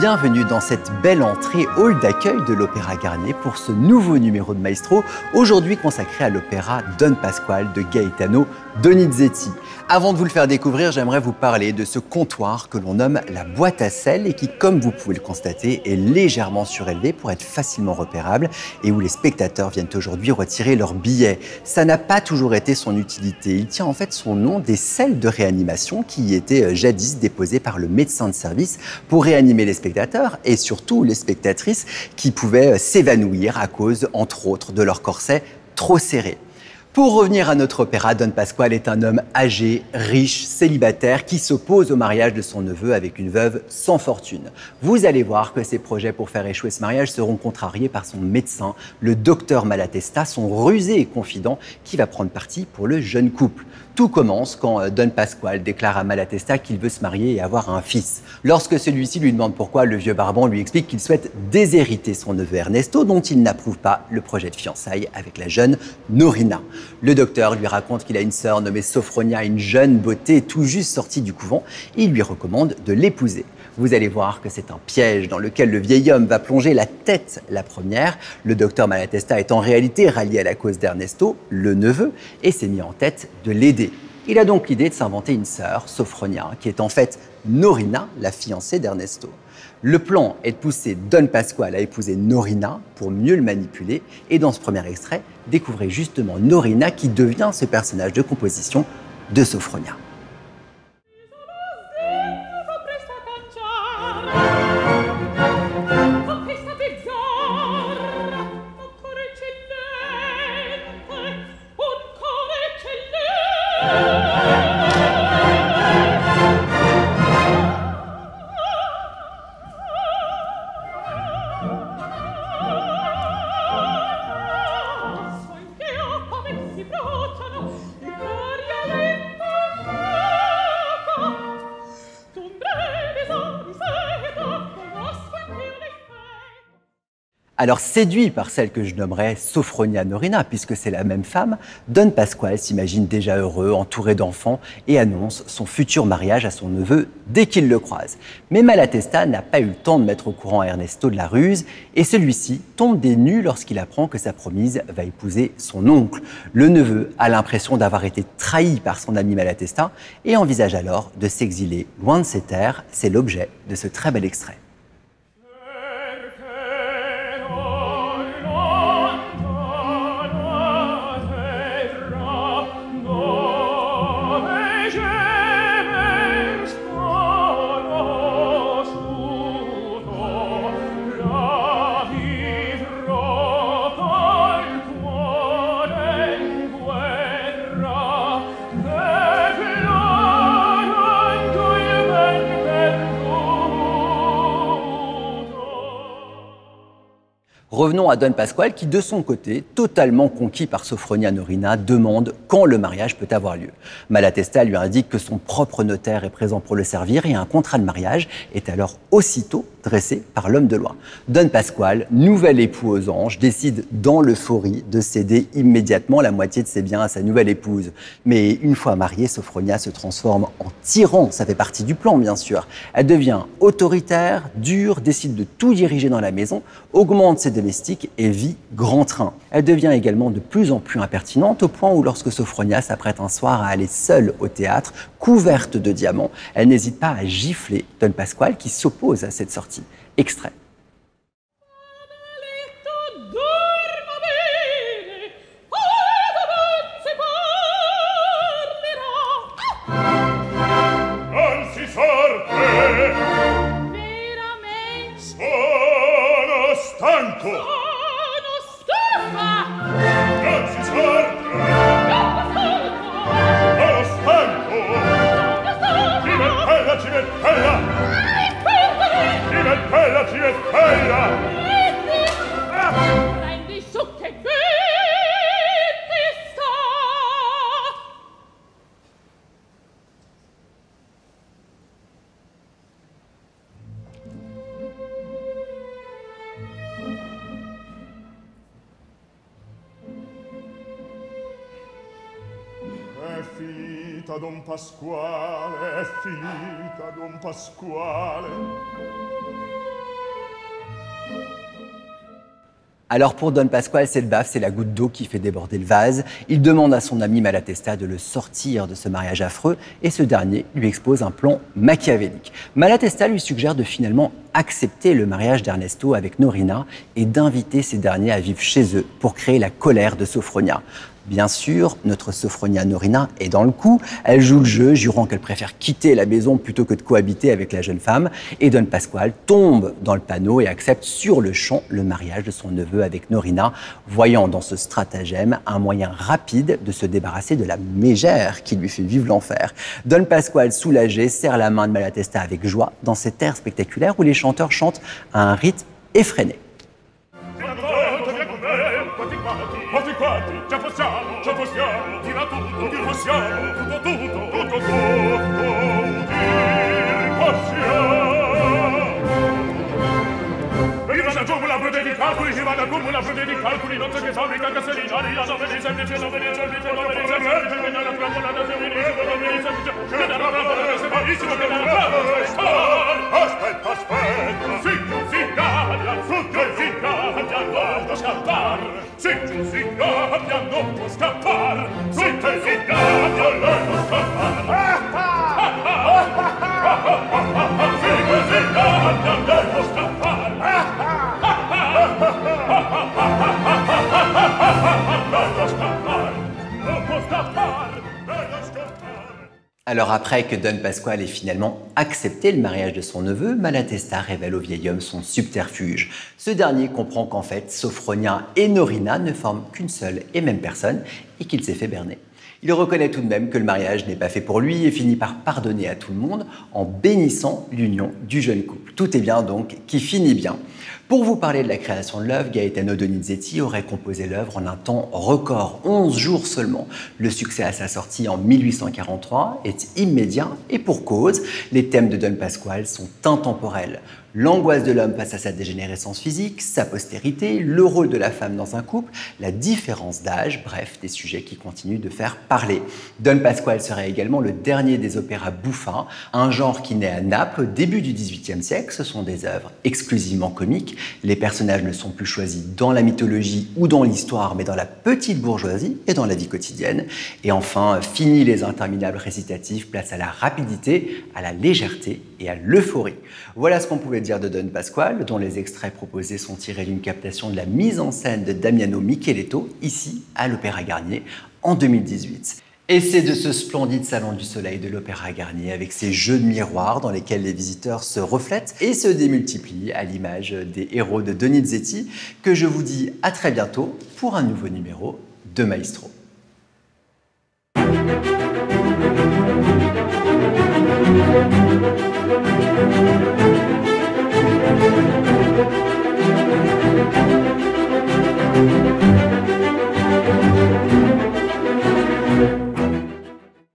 Bienvenue dans cette belle entrée hall d'accueil de l'Opéra Garnier pour ce nouveau numéro de Maestro, aujourd'hui consacré à l'opéra Don Pasquale de Gaetano Donizetti. Avant de vous le faire découvrir, j'aimerais vous parler de ce comptoir que l'on nomme la boîte à sel et qui, comme vous pouvez le constater, est légèrement surélevé pour être facilement repérable et où les spectateurs viennent aujourd'hui retirer leurs billets. Ça n'a pas toujours été son utilité. Il tient en fait son nom des selles de réanimation qui y étaient jadis déposées par le médecin de service pour réanimer les spectateurs et surtout les spectatrices qui pouvaient s'évanouir à cause, entre autres, de leur corset trop serré. Pour revenir à notre opéra, Don Pasquale est un homme âgé, riche, célibataire qui s'oppose au mariage de son neveu avec une veuve sans fortune. Vous allez voir que ses projets pour faire échouer ce mariage seront contrariés par son médecin, le docteur Malatesta, son rusé et confident qui va prendre parti pour le jeune couple. Tout commence quand Don Pasquale déclare à Malatesta qu'il veut se marier et avoir un fils. Lorsque celui-ci lui demande pourquoi, le vieux Barbant lui explique qu'il souhaite déshériter son neveu Ernesto, dont il n'approuve pas le projet de fiançailles avec la jeune Norina. Le docteur lui raconte qu'il a une sœur nommée Sophronia, une jeune beauté tout juste sortie du couvent, et il lui recommande de l'épouser. Vous allez voir que c'est un piège dans lequel le vieil homme va plonger la tête la première. Le docteur Malatesta est en réalité rallié à la cause d'Ernesto, le neveu, et s'est mis en tête de l'aider. Il a donc l'idée de s'inventer une sœur, Sophronia, qui est en fait Norina, la fiancée d'Ernesto. Le plan est de pousser Don Pasquale à épouser Norina pour mieux le manipuler. Et dans ce premier extrait, découvrez justement Norina qui devient ce personnage de composition de Sophronia. Alors séduit par celle que je nommerais Sophronia Norina, puisque c'est la même femme, Don Pasquale s'imagine déjà heureux, entouré d'enfants, et annonce son futur mariage à son neveu dès qu'il le croise. Mais Malatesta n'a pas eu le temps de mettre au courant Ernesto de la ruse, et celui-ci tombe des nues lorsqu'il apprend que sa promise va épouser son oncle. Le neveu a l'impression d'avoir été trahi par son ami Malatesta, et envisage alors de s'exiler loin de ses terres. C'est l'objet de ce très bel extrait. Revenons à Don Pasquale qui, de son côté, totalement conquis par Sophronia Norina, demande quand le mariage peut avoir lieu. Malatesta lui indique que son propre notaire est présent pour le servir et un contrat de mariage est alors aussitôt dressé par l'homme de loi. Don Pasquale, nouvel époux aux anges, décide dans l'euphorie de céder immédiatement la moitié de ses biens à sa nouvelle épouse. Mais une fois mariée, Sophronia se transforme en tyran, ça fait partie du plan bien sûr. Elle devient autoritaire, dure, décide de tout diriger dans la maison, augmente ses domestiques et vit grand train. Elle devient également de plus en plus impertinente au point où lorsque Sophronia s'apprête un soir à aller seule au théâtre, couverte de diamants, elle n'hésite pas à gifler Don Pasquale qui s'oppose à cette sortie. Extrait. È finita Don Pasquale, è finita Don Pasquale. Alors pour Don Pasquale, c'est le baffe, c'est la goutte d'eau qui fait déborder le vase. Il demande à son ami Malatesta de le sortir de ce mariage affreux et ce dernier lui expose un plan machiavélique. Malatesta lui suggère de finalement accepter le mariage d'Ernesto avec Norina et d'inviter ces derniers à vivre chez eux pour créer la colère de Sophronia. Bien sûr, notre Sophronia Norina est dans le coup. Elle joue le jeu, jurant qu'elle préfère quitter la maison plutôt que de cohabiter avec la jeune femme. Et Don Pasquale tombe dans le panneau et accepte sur le champ le mariage de son neveu avec Norina, voyant dans ce stratagème un moyen rapide de se débarrasser de la mégère qui lui fait vivre l'enfer. Don Pasquale, soulagé, serre la main de Malatesta avec joie dans cet air spectaculaire où les chanteurs chantent à un rythme effréné. Ce possiamo, tira tutto, dir possiamo, tutto, dir possiamo. Veniva da giù la breve di calcoli, si va da giù la breve di calcoli, non so che fabbrica castellinari, la nove dei semplici, la nove dei semplici, la nove dei semplici, che nella trappola da semplici, la nove dei semplici, che nella trappola da semplici, che nella trappola da semplici. Aspetta, si caglia, non può scappare, si caglia, non può scappare, si caglia, non può scappare. Alors après que Don Pasquale ait finalement accepté le mariage de son neveu, Malatesta révèle au vieil homme son subterfuge. Ce dernier comprend qu'en fait, Sophronia et Norina ne forment qu'une seule et même personne et qu'il s'est fait berner. Il reconnaît tout de même que le mariage n'est pas fait pour lui et finit par pardonner à tout le monde en bénissant l'union du jeune couple. Tout est bien donc qui finit bien. Pour vous parler de la création de l'œuvre, Gaetano Donizetti aurait composé l'œuvre en un temps record, 11 jours seulement. Le succès à sa sortie en 1843 est immédiat et pour cause, les thèmes de Don Pasquale sont intemporels. L'angoisse de l'homme face à sa dégénérescence physique, sa postérité, le rôle de la femme dans un couple, la différence d'âge, bref, des sujets qui continuent de faire parler. Don Pasquale serait également le dernier des opéras bouffins, un genre qui naît à Naples au début du XVIIIe siècle. Ce sont des œuvres exclusivement comiques. Les personnages ne sont plus choisis dans la mythologie ou dans l'histoire, mais dans la petite bourgeoisie et dans la vie quotidienne. Et enfin, fini les interminables récitatifs, place à la rapidité, à la légèreté et à l'euphorie. Voilà ce qu'on pouvait dire de Don Pasquale, dont les extraits proposés sont tirés d'une captation de la mise en scène de Damiano Micheletto, ici à l'Opéra Garnier, en 2018. Et c'est de ce splendide salon du soleil de l'Opéra Garnier, avec ses jeux de miroirs dans lesquels les visiteurs se reflètent et se démultiplient à l'image des héros de Donizetti, que je vous dis à très bientôt pour un nouveau numéro de Maestro. Thank you.